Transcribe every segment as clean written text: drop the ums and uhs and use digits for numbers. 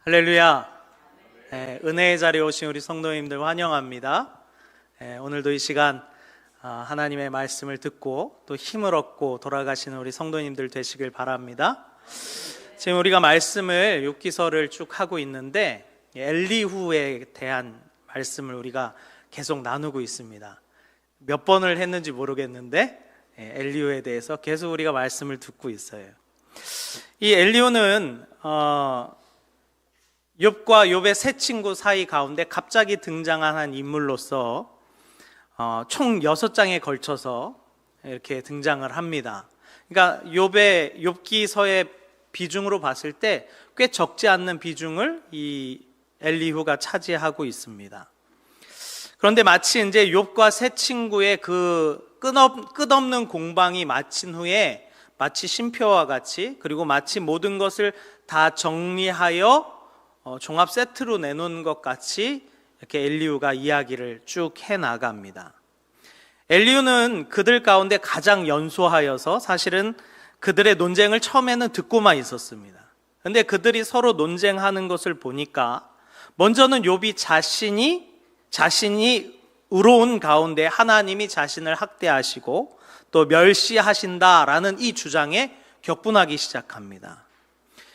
할렐루야. 은혜의 자리에 오신 우리 성도님들 환영합니다. 오늘도 이 시간 하나님의 말씀을 듣고 또 힘을 얻고 돌아가시는 우리 성도님들 되시길 바랍니다. 지금 우리가 말씀을 욥기서를 쭉 하고 있는데 엘리후에 대한 말씀을 우리가 계속 나누고 있습니다. 몇 번을 했는지 모르겠는데 엘리후에 대해서 계속 우리가 말씀을 듣고 있어요. 이 엘리후는 욥과 욥의 세 친구 사이 가운데 갑자기 등장한 한 인물로서 총 6장에 걸쳐서 이렇게 등장을 합니다. 그러니까 욥기서의 비중으로 봤을 때 꽤 적지 않는 비중을 이 엘리후가 차지하고 있습니다. 그런데 마치 이제 욥과 세 친구의 그 끝없는 공방이 마친 후에 마치 쉼표와 같이, 그리고 마치 모든 것을 다 정리하여 종합 세트로 내놓은 것 같이 이렇게 엘리후가 이야기를 쭉 해나갑니다. 엘리후는 그들 가운데 가장 연소하여서 사실은 그들의 논쟁을 처음에는 듣고만 있었습니다. 그런데 그들이 서로 논쟁하는 것을 보니까 먼저는 욥이 자신이 의로운 가운데 하나님이 자신을 학대하시고 또 멸시하신다라는 이 주장에 격분하기 시작합니다.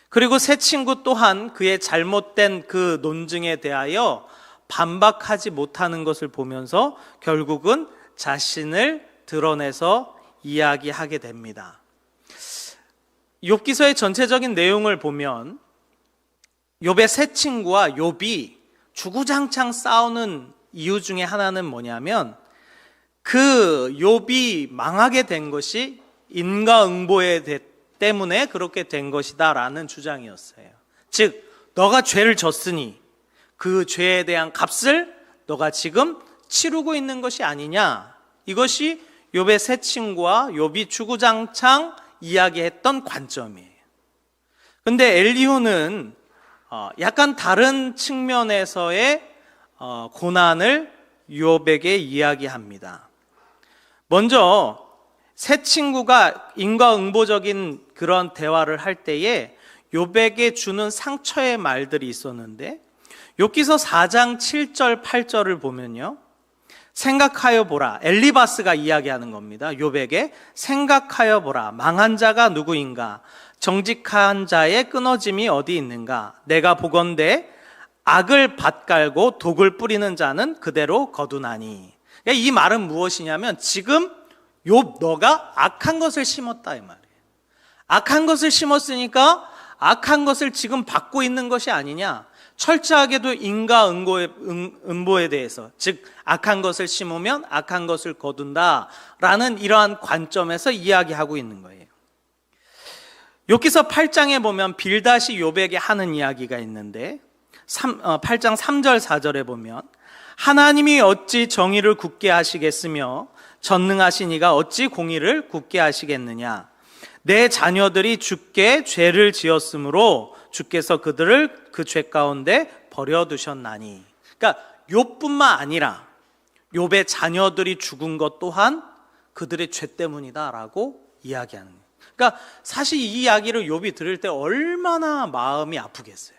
그리고 새 친구 또한 그의 잘못된 그 논증에 대하여 반박하지 못하는 것을 보면서 결국은 자신을 드러내서 이야기하게 됩니다. 욥기서의 전체적인 내용을 보면 욥의 새 친구와 욥이 주구장창 싸우는 이유 중에 하나는 뭐냐면 그 욥이 망하게 된 것이 인과응보에 때문에 그렇게 된 것이다 라는 주장이었어요. 즉 너가 죄를 졌으니 그 죄에 대한 값을 너가 지금 치르고 있는 것이 아니냐, 이것이 욥의 새 친구와 욥이 주구장창 이야기했던 관점이에요. 그런데 엘리후는 약간 다른 측면에서의 고난을 욥에게 이야기합니다. 먼저 새 친구가 인과응보적인 그런 대화를 할 때에 욥에게 주는 상처의 말들이 있었는데, 욥기서 4장 7절 8절을 보면요, 생각하여 보라, 엘리바스가 이야기하는 겁니다. 욥에게 생각하여 보라, 망한 자가 누구인가, 정직한 자의 끊어짐이 어디 있는가, 내가 보건대 악을 밭갈고 독을 뿌리는 자는 그대로 거두나니. 그러니까 이 말은 무엇이냐면 지금 욥 너가 악한 것을 심었다 이 말이에요. 악한 것을 심었으니까 악한 것을 지금 받고 있는 것이 아니냐, 철저하게도 인과응보에 대해서, 즉 악한 것을 심으면 악한 것을 거둔다라는 이러한 관점에서 이야기하고 있는 거예요. 욥기서 8장에 보면 빌닷이 욥에게 하는 이야기가 있는데 8장 3절 4절에 보면 하나님이 어찌 정의를 굳게 하시겠으며 전능하신 이가 어찌 공의를 굳게 하시겠느냐, 내 자녀들이 주께 죄를 지었으므로 주께서 그들을 그 죄 가운데 버려두셨나니. 그러니까 욥뿐만 아니라 욥의 자녀들이 죽은 것 또한 그들의 죄 때문이다라고 이야기하는 거예요. 그러니까 사실 이 이야기를 욥이 들을 때 얼마나 마음이 아프겠어요.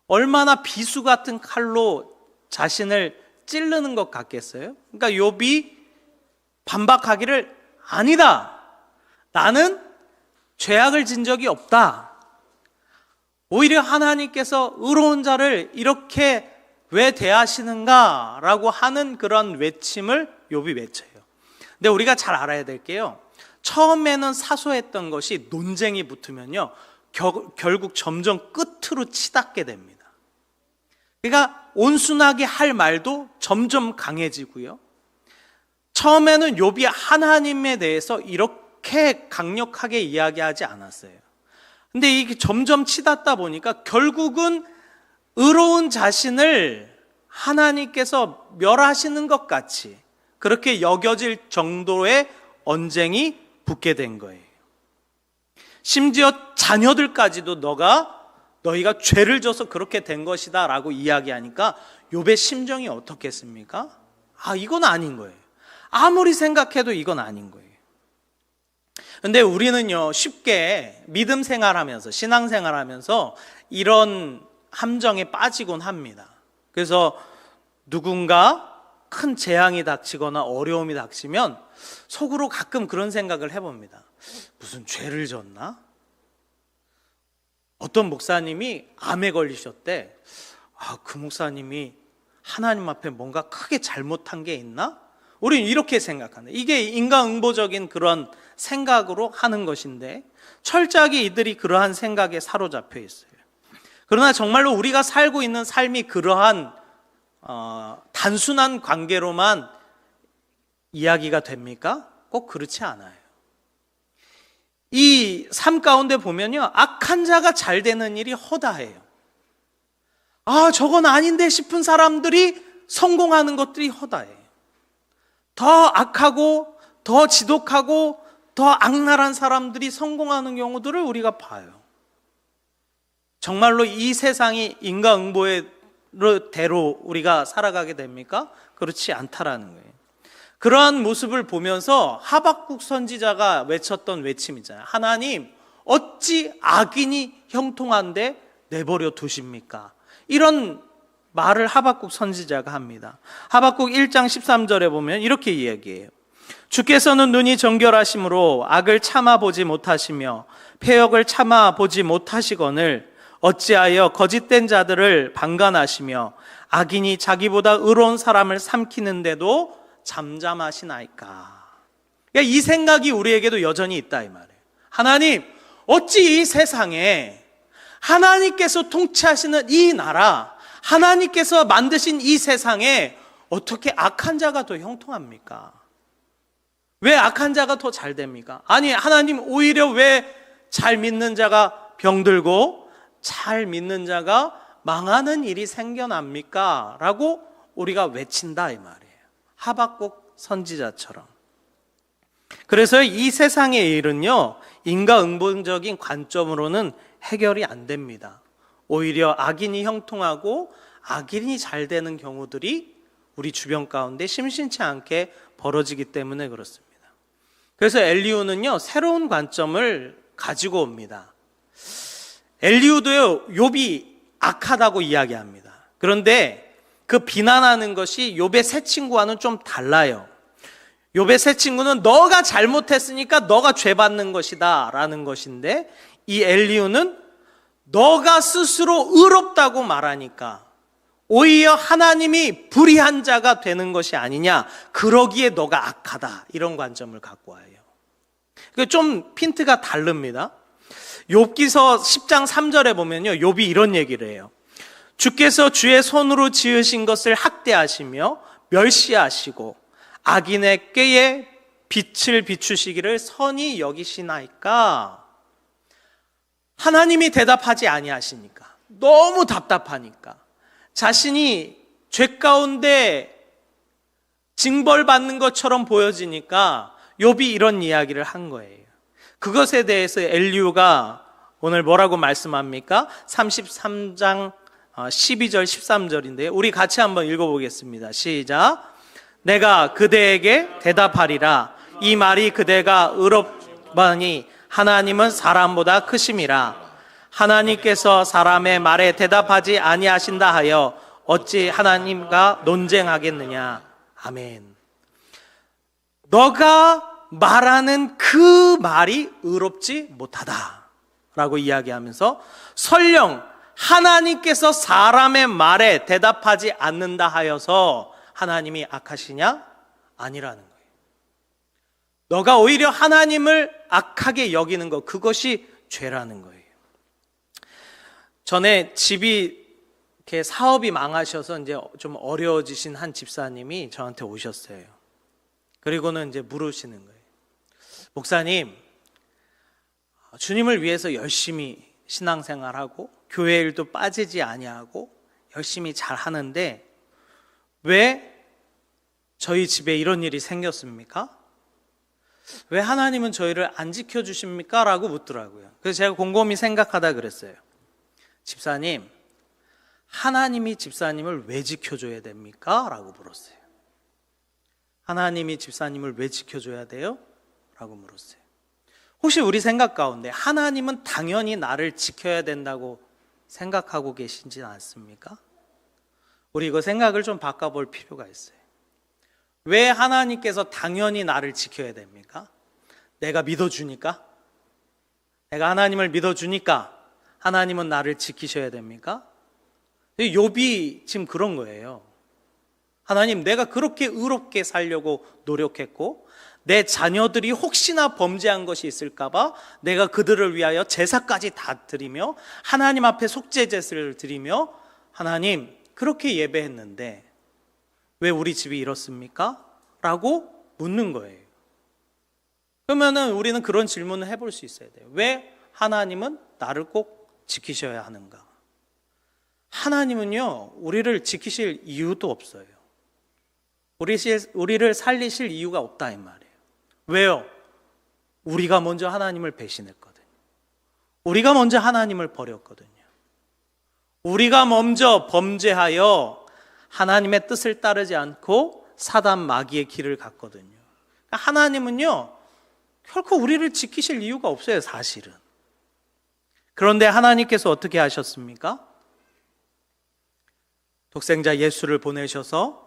얼마나 비수 같은 칼로 자신을 찌르는 것 같겠어요. 그러니까 욥이 반박하기를 아니다, 나는 죄악을 진 적이 없다, 오히려 하나님께서 의로운 자를 이렇게 왜 대하시는가 라고 하는 그런 외침을 욥이 외쳐요. 근데 우리가 잘 알아야 될 게요, 처음에는 사소했던 것이 논쟁이 붙으면요 결국 점점 끝으로 치닫게 됩니다. 그러니까 온순하게 할 말도 점점 강해지고요, 처음에는 욥이 하나님에 대해서 이렇게 강력하게 이야기하지 않았어요. 근데 이게 점점 치닫다 보니까 결국은 의로운 자신을 하나님께서 멸하시는 것 같이 그렇게 여겨질 정도의 언쟁이 붙게 된 거예요. 심지어 자녀들까지도 너희가 죄를 져서 그렇게 된 것이다 라고 이야기하니까 욥의 심정이 어떻겠습니까? 이건 아닌 거예요. 아무리 생각해도 이건 아닌 거예요. 근데 우리는요 쉽게 믿음 생활하면서 신앙 생활하면서 이런 함정에 빠지곤 합니다. 그래서 누군가 큰 재앙이 닥치거나 어려움이 닥치면 속으로 가끔 그런 생각을 해봅니다. 무슨 죄를 졌나? 어떤 목사님이 암에 걸리셨대. 그 목사님이 하나님 앞에 뭔가 크게 잘못한 게 있나? 우리는 이렇게 생각하는, 이게 인간응보적인 그런 생각으로 하는 것인데 철저하게 이들이 그러한 생각에 사로잡혀 있어요. 그러나 정말로 우리가 살고 있는 삶이 그러한 단순한 관계로만 이야기가 됩니까? 꼭 그렇지 않아요. 이 삶 가운데 보면요, 악한 자가 잘 되는 일이 허다해요. 저건 아닌데 싶은 사람들이 성공하는 것들이 허다해요. 더 악하고 더 지독하고 더 악랄한 사람들이 성공하는 경우들을 우리가 봐요. 정말로 이 세상이 인과응보대로 우리가 살아가게 됩니까? 그렇지 않다라는 거예요. 그러한 모습을 보면서 하박국 선지자가 외쳤던 외침이잖아요. 하나님, 어찌 악인이 형통한데 내버려 두십니까? 이런 말을 하박국 선지자가 합니다. 하박국 1장 13절에 보면 이렇게 이야기해요. 주께서는 눈이 정결하심으로 악을 참아보지 못하시며 패역을 참아보지 못하시거늘 어찌하여 거짓된 자들을 방관하시며 악인이 자기보다 의로운 사람을 삼키는데도 잠잠하시나이까. 그러니까 이 생각이 우리에게도 여전히 있다 이 말이에요. 하나님, 어찌 이 세상에 하나님께서 통치하시는 이 나라, 하나님께서 만드신 이 세상에 어떻게 악한 자가 더 형통합니까? 왜 악한 자가 더 잘 됩니까? 아니, 하나님 오히려 왜 잘 믿는 자가 병들고 잘 믿는 자가 망하는 일이 생겨납니까? 라고 우리가 외친다 이 말이에요. 하박국 선지자처럼. 그래서 이 세상의 일은요, 인과응보적인 관점으로는 해결이 안 됩니다. 오히려 악인이 형통하고 악인이 잘 되는 경우들이 우리 주변 가운데 심심치 않게 벌어지기 때문에 그렇습니다. 그래서 엘리후는요, 새로운 관점을 가지고 옵니다. 엘리후도요, 욥이 악하다고 이야기합니다. 그런데 그 비난하는 것이 욥의 새 친구와는 좀 달라요. 욥의 새 친구는 너가 잘못했으니까 너가 죄 받는 것이다 라는 것인데, 이 엘리후는 너가 스스로 의롭다고 말하니까 오히려 하나님이 불의한 자가 되는 것이 아니냐, 그러기에 너가 악하다, 이런 관점을 갖고 와요. 좀 핀트가 다릅니다. 욥기서 10장 3절에 보면요, 욥이 이런 얘기를 해요. 주께서 주의 손으로 지으신 것을 학대하시며 멸시하시고 악인의 꾀에 빛을 비추시기를 선히 여기시나이까. 하나님이 대답하지 아니하시니까, 너무 답답하니까, 자신이 죄 가운데 징벌받는 것처럼 보여지니까 욥이 이런 이야기를 한 거예요. 그것에 대해서 엘리후가 오늘 뭐라고 말씀합니까? 33장 12절 13절인데요. 우리 같이 한번 읽어보겠습니다. 시작. 내가 그대에게 대답하리라. 이 말이 그대가 의롭바니 하나님은 사람보다 크심이라. 하나님께서 사람의 말에 대답하지 아니하신다 하여 어찌 하나님과 논쟁하겠느냐. 아멘. 너가 말하는 그 말이 의롭지 못하다 라고 이야기하면서 설령 하나님께서 사람의 말에 대답하지 않는다 하여서 하나님이 악하시냐? 아니라는 거예요. 너가 오히려 하나님을 악하게 여기는 것, 그것이 죄라는 거예요. 전에 집이 이렇게 사업이 망하셔서 이제 좀 어려워지신 한 집사님이 저한테 오셨어요. 그리고는 이제 물으시는 거예요. 목사님, 주님을 위해서 열심히 신앙생활하고 교회 일도 빠지지 아니하고 열심히 잘 하는데 왜 저희 집에 이런 일이 생겼습니까? 왜 하나님은 저희를 안 지켜주십니까? 라고 묻더라고요. 그래서 제가 곰곰이 생각하다 그랬어요. 집사님, 하나님이 집사님을 왜 지켜줘야 됩니까? 라고 물었어요. 하나님이 집사님을 왜 지켜줘야 돼요? 라고 물었어요. 혹시 우리 생각 가운데 하나님은 당연히 나를 지켜야 된다고 생각하고 계시지 않습니까? 우리 이거 생각을 좀 바꿔볼 필요가 있어요. 왜 하나님께서 당연히 나를 지켜야 됩니까? 내가 믿어주니까? 내가 하나님을 믿어주니까 하나님은 나를 지키셔야 됩니까? 욥이 지금 그런 거예요. 하나님, 내가 그렇게 의롭게 살려고 노력했고 내 자녀들이 혹시나 범죄한 것이 있을까 봐 내가 그들을 위하여 제사까지 다 드리며 하나님 앞에 속죄제를 드리며 하나님 그렇게 예배했는데 왜 우리 집이 이렇습니까? 라고 묻는 거예요. 그러면은 우리는 그런 질문을 해볼 수 있어야 돼요. 왜 하나님은 나를 꼭 지키셔야 하는가? 하나님은요, 우리를 지키실 이유도 없어요. 우리를 살리실 이유가 없다 이 말이에요. 왜요? 우리가 먼저 하나님을 배신했거든요. 우리가 먼저 하나님을 버렸거든요. 우리가 먼저 범죄하여 하나님의 뜻을 따르지 않고 사단 마귀의 길을 갔거든요. 하나님은요, 결코 우리를 지키실 이유가 없어요, 사실은. 그런데 하나님께서 어떻게 하셨습니까? 독생자 예수를 보내셔서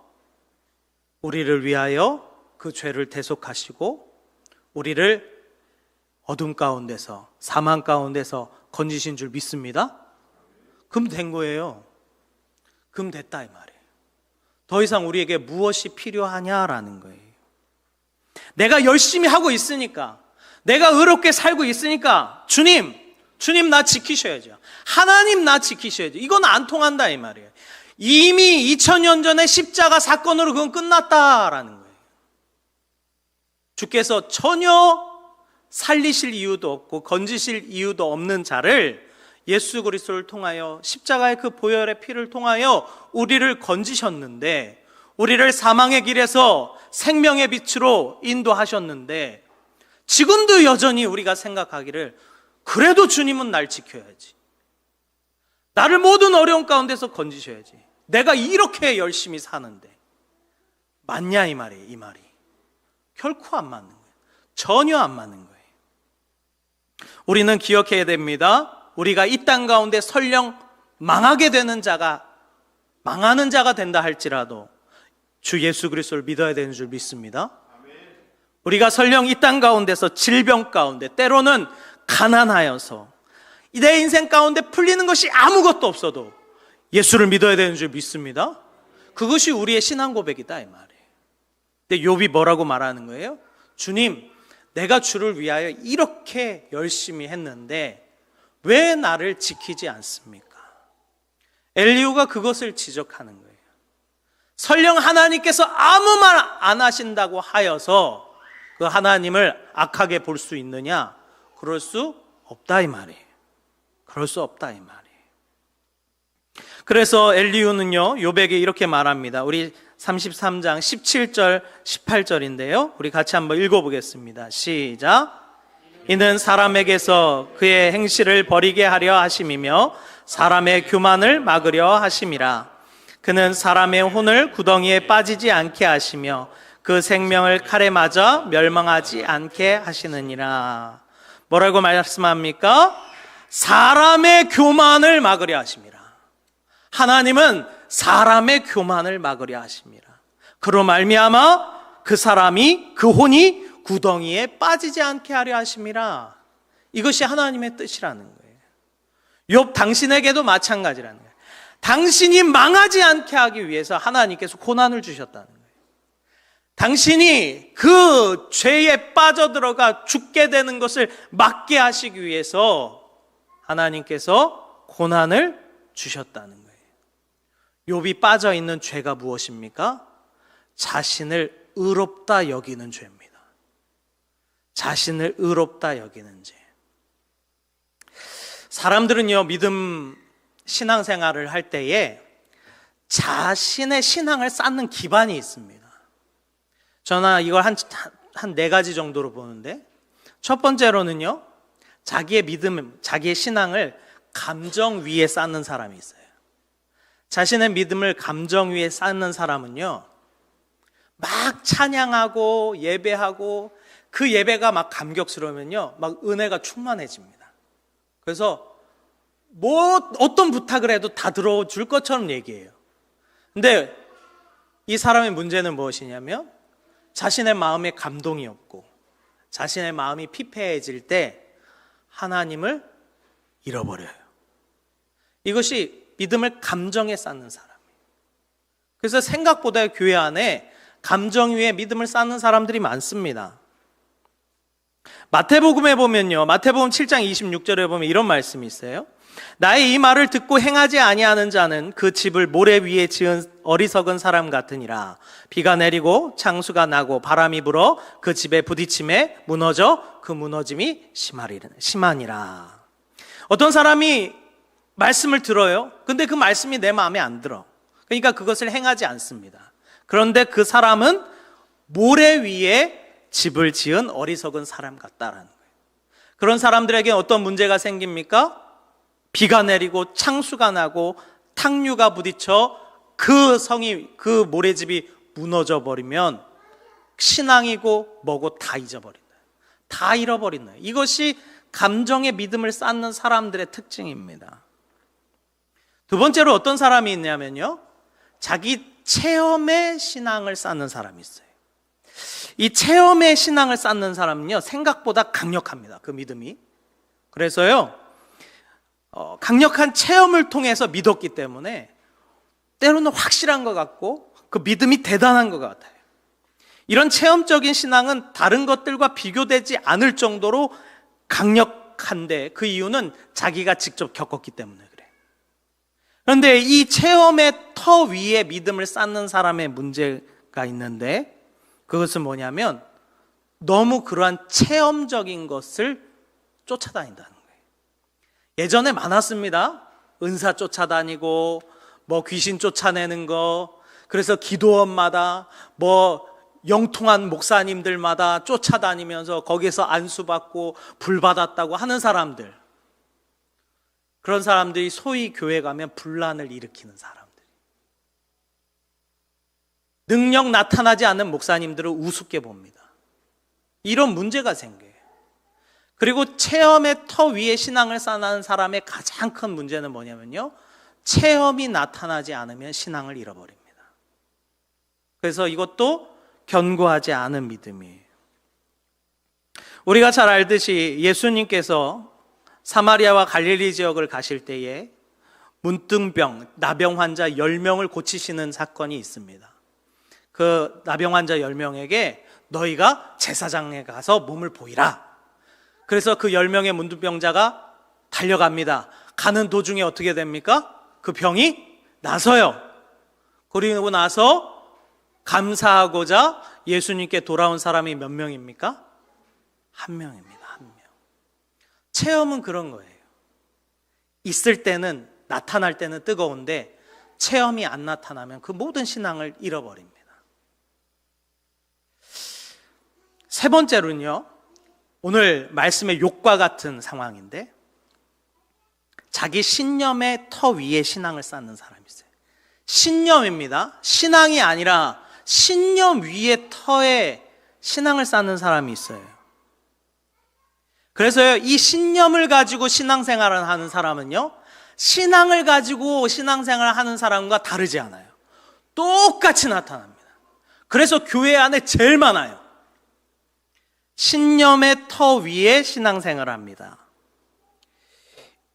우리를 위하여 그 죄를 대속하시고 우리를 어둠 가운데서 사망 가운데서 건지신 줄 믿습니다. 그럼 된 거예요. 그럼 됐다 이 말이에요. 더 이상 우리에게 무엇이 필요하냐라는 거예요. 내가 열심히 하고 있으니까, 내가 의롭게 살고 있으니까 주님 나 지키셔야죠. 하나님 나 지키셔야죠. 이건 안 통한다 이 말이에요. 이미 2000년 전에 십자가 사건으로 그건 끝났다라는 거예요. 주께서 전혀 살리실 이유도 없고 건지실 이유도 없는 자를 예수 그리스도를 통하여 십자가의 그 보혈의 피를 통하여 우리를 건지셨는데, 우리를 사망의 길에서 생명의 빛으로 인도하셨는데, 지금도 여전히 우리가 생각하기를 그래도 주님은 날 지켜야지, 나를 모든 어려움 가운데서 건지셔야지, 내가 이렇게 열심히 사는데 맞냐 이 말이에요. 이 말이 결코 안 맞는 거예요. 전혀 안 맞는 거예요. 우리는 기억해야 됩니다. 우리가 이 땅 가운데 설령 망하게 되는 자가, 망하는 자가 된다 할지라도 주 예수 그리스도를 믿어야 되는 줄 믿습니다. 우리가 설령 이 땅 가운데서 질병 가운데, 때로는 가난하여서 내 인생 가운데 풀리는 것이 아무것도 없어도 예수를 믿어야 되는 줄 믿습니다. 그것이 우리의 신앙 고백이다 이 말이에요. 근데 욥이 뭐라고 말하는 거예요? 주님, 내가 주를 위하여 이렇게 열심히 했는데 왜 나를 지키지 않습니까? 엘리후가 그것을 지적하는 거예요. 설령 하나님께서 아무 말 안 하신다고 하여서 그 하나님을 악하게 볼 수 있느냐? 그럴 수 없다 이 말이에요. 그럴 수 없다 이 말이에요. 그래서 엘리후는요, 욥에게 이렇게 말합니다. 우리 33장 17절 18절인데요 우리 같이 한번 읽어보겠습니다. 시작. 이는 사람에게서 그의 행실을 버리게 하려 하심이며 사람의 교만을 막으려 하심이라. 그는 사람의 혼을 구덩이에 빠지지 않게 하시며 그 생명을 칼에 맞아 멸망하지 않게 하시느니라. 뭐라고 말씀합니까? 사람의 교만을 막으려 하심이라. 하나님은 사람의 교만을 막으려 하심이라. 그로 말미암아 그 사람이, 그 혼이 구덩이에 빠지지 않게 하려 하심이라. 이것이 하나님의 뜻이라는 거예요. 욥 당신에게도 마찬가지라는 거예요. 당신이 망하지 않게 하기 위해서 하나님께서 고난을 주셨다는 거예요. 당신이 그 죄에 빠져들어가 죽게 되는 것을 막게 하시기 위해서 하나님께서 고난을 주셨다는 거예요. 욥이 빠져 있는 죄가 무엇입니까? 자신을 의롭다 여기는 죄입니다. 자신을 의롭다 여기는 죄. 사람들은요, 믿음 신앙생활을 할 때에 자신의 신앙을 쌓는 기반이 있습니다. 저는 이걸 한 4가지 정도로 보는데, 첫 번째로는요, 자기의 믿음, 자기의 신앙을 감정 위에 쌓는 사람이 있어요. 자신의 믿음을 감정 위에 쌓는 사람은요, 막 찬양하고 예배하고 그 예배가 막 감격스러우면요, 막 은혜가 충만해집니다. 그래서 어떤 부탁을 해도 다 들어줄 것처럼 얘기해요. 근데 이 사람의 문제는 무엇이냐면 자신의 마음에 감동이 없고 자신의 마음이 피폐해질 때 하나님을 잃어버려요. 이것이 믿음을 감정에 쌓는 사람이에요. 그래서 생각보다 교회 안에 감정 위에 믿음을 쌓는 사람들이 많습니다. 마태복음에 보면요, 마태복음 7장 26절에 보면 이런 말씀이 있어요. 나의 이 말을 듣고 행하지 아니하는 자는 그 집을 모래 위에 지은 어리석은 사람 같으니라. 비가 내리고 창수가 나고 바람이 불어 그 집에 부딪힘에 무너져 그 무너짐이 심하니라. 어떤 사람이 말씀을 들어요. 근데 그 말씀이 내 마음에 안 들어. 그러니까 그것을 행하지 않습니다. 그런데 그 사람은 모래 위에 집을 지은 어리석은 사람 같다라는 거예요. 그런 사람들에게 어떤 문제가 생깁니까? 비가 내리고 창수가 나고 탕류가 부딪혀 그 모래집이 무너져 버리면 신앙이고 뭐고 다 잊어버린다. 다 잃어버린다. 이것이 감정의 믿음을 쌓는 사람들의 특징입니다. 두 번째로 어떤 사람이 있냐면요, 자기 체험의 신앙을 쌓는 사람이 있어요. 이 체험의 신앙을 쌓는 사람은요, 생각보다 강력합니다. 그 믿음이. 그래서요, 강력한 체험을 통해서 믿었기 때문에 때로는 확실한 것 같고 그 믿음이 대단한 것 같아요. 이런 체험적인 신앙은 다른 것들과 비교되지 않을 정도로 강력한데 그 이유는 자기가 직접 겪었기 때문에 그래요. 그런데 이 체험의 터 위에 믿음을 쌓는 사람의 문제가 있는데 그것은 뭐냐면 너무 그러한 체험적인 것을 쫓아다닌다는 거예요. 예전에 많았습니다. 은사 쫓아다니고 뭐 귀신 쫓아내는 거, 그래서 기도원마다 뭐 영통한 목사님들마다 쫓아다니면서 거기서 안수받고 불받았다고 하는 사람들, 그런 사람들이 소위 교회 가면 분란을 일으키는 사람들, 능력 나타나지 않는 목사님들을 우습게 봅니다. 이런 문제가 생겨요. 그리고 체험의 터 위에 신앙을 쌓는 사람의 가장 큰 문제는 뭐냐면요, 체험이 나타나지 않으면 신앙을 잃어버립니다. 그래서 이것도 견고하지 않은 믿음이에요. 우리가 잘 알듯이 예수님께서 사마리아와 갈릴리 지역을 가실 때에 문둥병, 나병 환자 10명을 고치시는 사건이 있습니다. 그 나병 환자 10명에게 너희가 제사장에 가서 몸을 보이라. 그래서 그 10명의 문둥병자가 달려갑니다. 가는 도중에 어떻게 됩니까? 그 병이 나서요. 그리고 나서 감사하고자 예수님께 돌아온 사람이 몇 명입니까? 한 명입니다. 한 명. 체험은 그런 거예요. 있을 때는, 나타날 때는 뜨거운데 체험이 안 나타나면 그 모든 신앙을 잃어버립니다. 세 번째로는요, 오늘 말씀의 욕과 같은 상황인데 자기 신념의 터 위에 신앙을 쌓는 사람이 있어요. 신념입니다. 신앙이 아니라 신념 위에 터에 신앙을 쌓는 사람이 있어요. 그래서요, 이 신념을 가지고 신앙생활을 하는 사람은요, 신앙을 가지고 신앙생활을 하는 사람과 다르지 않아요. 똑같이 나타납니다. 그래서 교회 안에 제일 많아요. 신념의 터 위에 신앙생활을 합니다.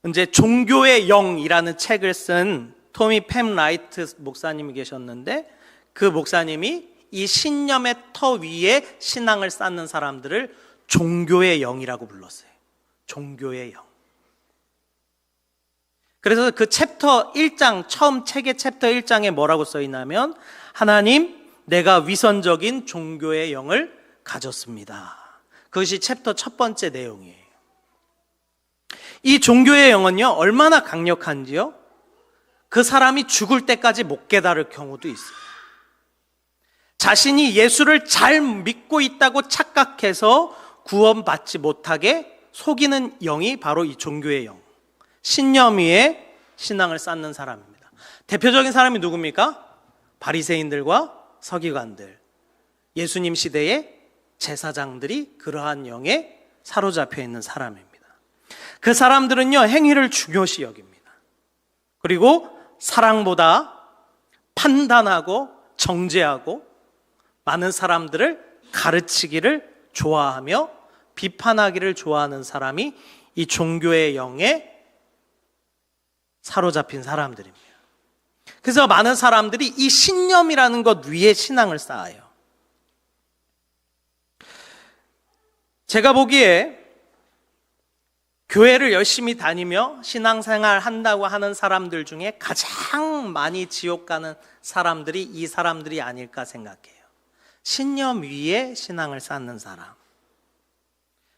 이제 종교의 영이라는 책을 쓴 토미 팸 라이트 목사님이 계셨는데 그 목사님이 이 신념의 터 위에 신앙을 쌓는 사람들을 종교의 영이라고 불렀어요. 종교의 영. 그래서 그 챕터 1장, 처음 책의 챕터 1장에 뭐라고 써 있냐면 하나님, 내가 위선적인 종교의 영을 가졌습니다. 그것이 챕터 첫 번째 내용이에요. 이 종교의 영은요, 얼마나 강력한지요? 그 사람이 죽을 때까지 못 깨달을 경우도 있어요. 자신이 예수를 잘 믿고 있다고 착각해서 구원받지 못하게 속이는 영이 바로 이 종교의 영, 신념 위에 신앙을 쌓는 사람입니다. 대표적인 사람이 누굽니까? 바리새인들과 서기관들, 예수님 시대의 제사장들이 그러한 영에 사로잡혀 있는 사람입니다. 그 사람들은요, 행위를 중요시 여깁니다. 그리고 사랑보다 판단하고 정죄하고 많은 사람들을 가르치기를 좋아하며 비판하기를 좋아하는 사람이 이 종교의 영에 사로잡힌 사람들입니다. 그래서 많은 사람들이 이 신념이라는 것 위에 신앙을 쌓아요. 제가 보기에 교회를 열심히 다니며 신앙생활 한다고 하는 사람들 중에 가장 많이 지옥 가는 사람들이 이 사람들이 아닐까 생각해요. 신념 위에 신앙을 쌓는 사람.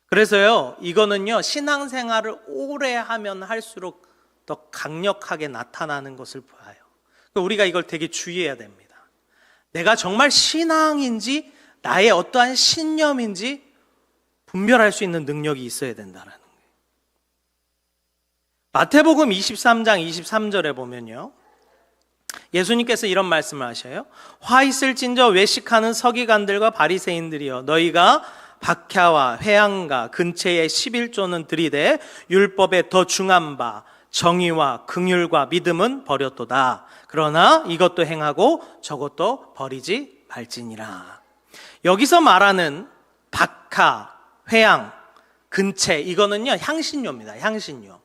그래서요, 이거는요, 신앙생활을 오래 하면 할수록 더 강력하게 나타나는 것을 보아요. 우리가 이걸 되게 주의해야 됩니다. 내가 정말 신앙인지 나의 어떠한 신념인지 분별할 수 있는 능력이 있어야 된다는 거예요. 마태복음 23장 23절에 보면요, 예수님께서 이런 말씀을 하셔요. 화 있을진저 외식하는 서기관들과 바리새인들이여, 너희가 박야와 회양과 근처의 11조는 들이되 율법에 더 중한 바 정의와 긍휼과 믿음은 버렸도다. 그러나 이것도 행하고 저것도 버리지 말지니라. 여기서 말하는 박하, 회양, 근체, 이거는요, 향신료입니다. 향신료.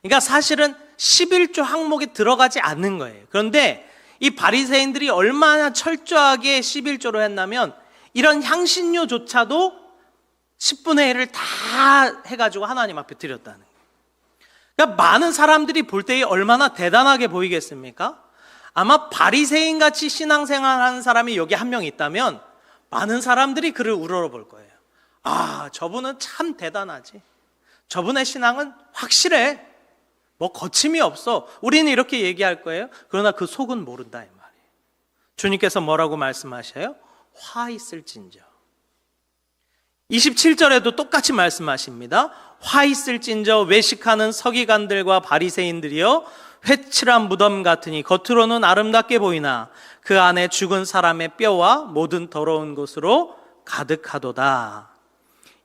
그러니까 사실은 11조 항목에 들어가지 않는 거예요. 그런데 이 바리새인들이 얼마나 철저하게 11조로 했냐면 이런 향신료조차도 10분의 1을 다 해가지고 하나님 앞에 드렸다는 거예요. 그러니까 많은 사람들이 볼 때에 얼마나 대단하게 보이겠습니까? 아마 바리새인같이 신앙생활하는 사람이 여기 한 명 있다면 많은 사람들이 그를 우러러볼 거예요. 아, 저분은 참 대단하지. 저분의 신앙은 확실해. 뭐 거침이 없어. 우리는 이렇게 얘기할 거예요. 그러나 그 속은 모른다 이 말이에요. 주님께서 뭐라고 말씀하셔요? 화 있을진저. 27절에도 똑같이 말씀하십니다. 화 있을진저 외식하는 서기관들과 바리새인들이여, 회칠한 무덤 같으니 겉으로는 아름답게 보이나 그 안에 죽은 사람의 뼈와 모든 더러운 것으로 가득하도다.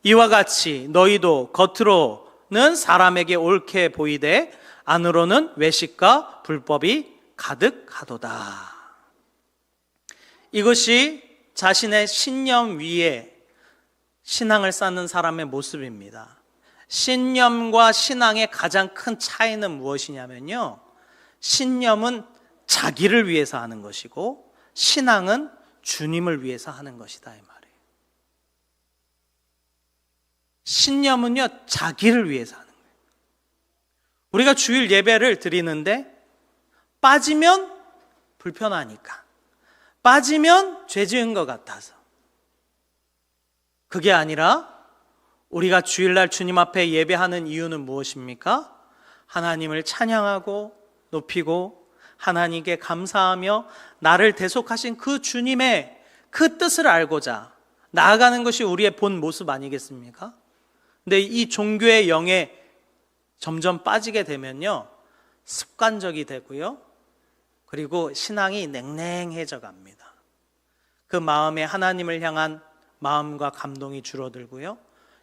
이와 같이 너희도 겉으로는 사람에게 옳게 보이되 안으로는 외식과 불법이 가득하도다. 이것이 자신의 신념 위에 신앙을 쌓는 사람의 모습입니다. 신념과 신앙의 가장 큰 차이는 무엇이냐면요, 신념은 자기를 위해서 하는 것이고 신앙은 주님을 위해서 하는 것이다 이 말이에요. 신념은요, 자기를 위해서 하는 거예요. 우리가 주일 예배를 드리는데 빠지면 불편하니까, 빠지면 죄 지은 것 같아서, 그게 아니라 우리가 주일날 주님 앞에 예배하는 이유는 무엇입니까? 하나님을 찬양하고 높이고 하나님께 감사하며 나를 대속하신 그 주님의 그 뜻을 알고자 나아가는 것이 우리의 본 모습 아니겠습니까? 근데 이 종교의 영에 점점 빠지게 되면요, 습관적이 되고요, 그리고 신앙이 냉랭해져 갑니다. 그 마음에 하나님을 향한 마음과 감동이 줄어들고요,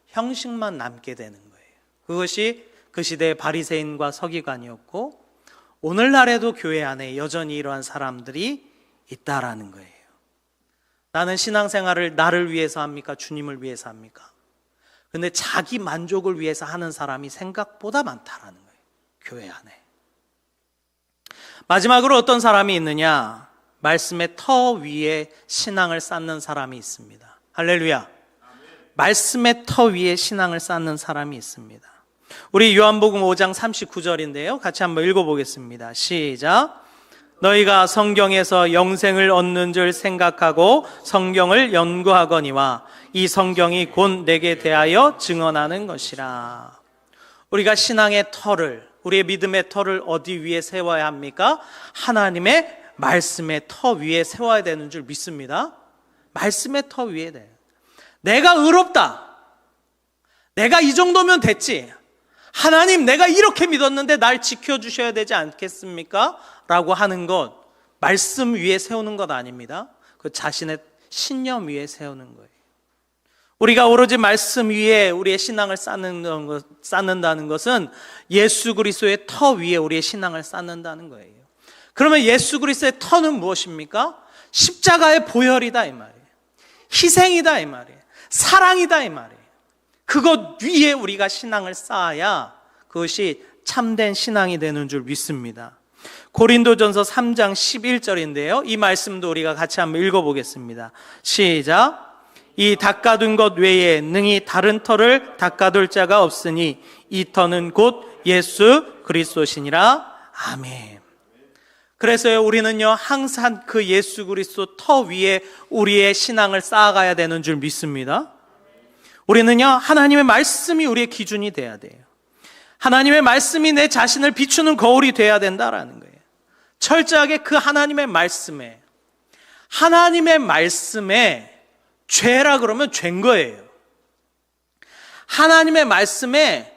형식만 남게 되는 거예요. 그것이 그 시대의 바리새인과 서기관이었고 오늘날에도 교회 안에 여전히 이러한 사람들이 있다라는 거예요. 나는 신앙생활을 나를 위해서 합니까? 주님을 위해서 합니까? 근데 자기 만족을 위해서 하는 사람이 생각보다 많다라는 거예요, 교회 안에. 마지막으로 어떤 사람이 있느냐? 말씀의 터 위에 신앙을 쌓는 사람이 있습니다. 할렐루야. 말씀의 터 위에 신앙을 쌓는 사람이 있습니다. 우리 요한복음 5장 39절인데요. 같이 한번 읽어보겠습니다. 시작. 너희가 성경에서 영생을 얻는 줄 생각하고 성경을 연구하거니와 이 성경이 곧 내게 대하여 증언하는 것이라. 우리가 신앙의 터를, 우리의 믿음의 터를 어디 위에 세워야 합니까? 하나님의 말씀의 터 위에 세워야 되는 줄 믿습니다. 말씀의 터 위에 돼요. 내가 의롭다, 내가 이 정도면 됐지, 하나님 내가 이렇게 믿었는데 날 지켜주셔야 되지 않겠습니까? 라고 하는 것, 말씀 위에 세우는 것 아닙니다. 그 자신의 신념 위에 세우는 거예요. 우리가 오로지 말씀 위에 우리의 신앙을 쌓는다는 것은 예수 그리스도의 터 위에 우리의 신앙을 쌓는다는 거예요. 그러면 예수 그리스도의 터는 무엇입니까? 십자가의 보혈이다 이 말이에요. 희생이다 이 말이에요. 사랑이다 이 말이에요. 그것 위에 우리가 신앙을 쌓아야 그것이 참된 신앙이 되는 줄 믿습니다. 고린도전서 3장 11절인데요. 이 말씀도 우리가 같이 한번 읽어보겠습니다. 시작. 이 닦아둔 것 외에 능히 다른 터를 닦아둘 자가 없으니 이 터는 곧 예수 그리스도시니라. 아멘. 그래서요, 우리는요 항상 그 예수 그리스도 터 위에 우리의 신앙을 쌓아가야 되는 줄 믿습니다. 우리는요 하나님의 말씀이 우리의 기준이 돼야 돼요. 하나님의 말씀이 내 자신을 비추는 거울이 돼야 된다라는 거예요. 철저하게 그 하나님의 말씀에 죄라 그러면 죄인 거예요. 하나님의 말씀에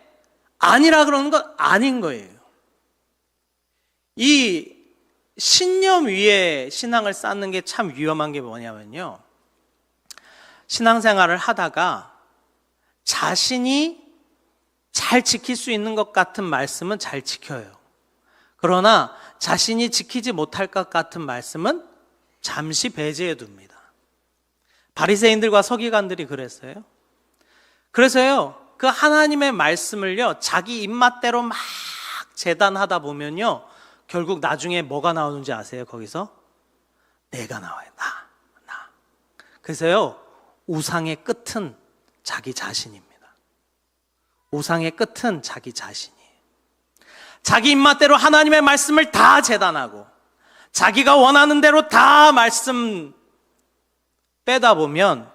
아니라 그러는 건 아닌 거예요. 이 신념 위에 신앙을 쌓는 게 참 위험한 게 뭐냐면요, 신앙생활을 하다가 자신이 잘 지킬 수 있는 것 같은 말씀은 잘 지켜요. 그러나 자신이 지키지 못할 것 같은 말씀은 잠시 배제해 둡니다. 바리새인들과 서기관들이 그랬어요. 그래서요, 그 하나님의 말씀을요 자기 입맛대로 막 재단하다 보면요 결국 나중에 뭐가 나오는지 아세요? 거기서 내가 나와요. 나. 그래서요 우상의 끝은 자기 자신입니다. 우상의 끝은 자기 자신이에요. 자기 입맛대로 하나님의 말씀을 다 재단하고 자기가 원하는 대로 다 말씀 빼다 보면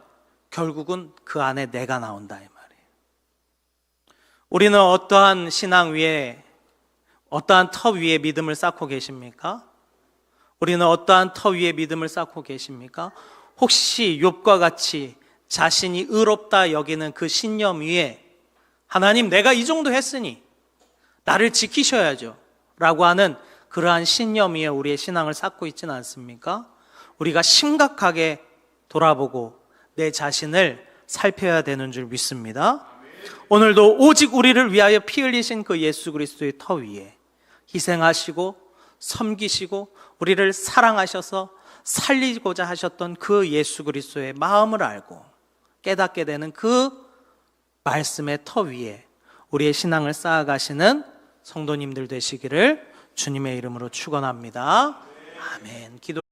결국은 그 안에 내가 나온다 이 말이에요. 우리는 어떠한 신앙 위에, 어떠한 터 위에 믿음을 쌓고 계십니까? 우리는 어떠한 터 위에 믿음을 쌓고 계십니까? 혹시 욥과 같이 자신이 의롭다 여기는 그 신념 위에 하나님 내가 이 정도 했으니 나를 지키셔야죠 라고 하는 그러한 신념 위에 우리의 신앙을 쌓고 있지는 않습니까? 우리가 심각하게 돌아보고 내 자신을 살펴야 되는 줄 믿습니다. 오늘도 오직 우리를 위하여 피 흘리신 그 예수 그리스도의 터 위에 희생하시고 섬기시고 우리를 사랑하셔서 살리고자 하셨던 그 예수 그리스도의 마음을 알고 깨닫게 되는 그 말씀의 터 위에 우리의 신앙을 쌓아가시는 성도님들 되시기를 주님의 이름으로 축원합니다. 아멘. 기도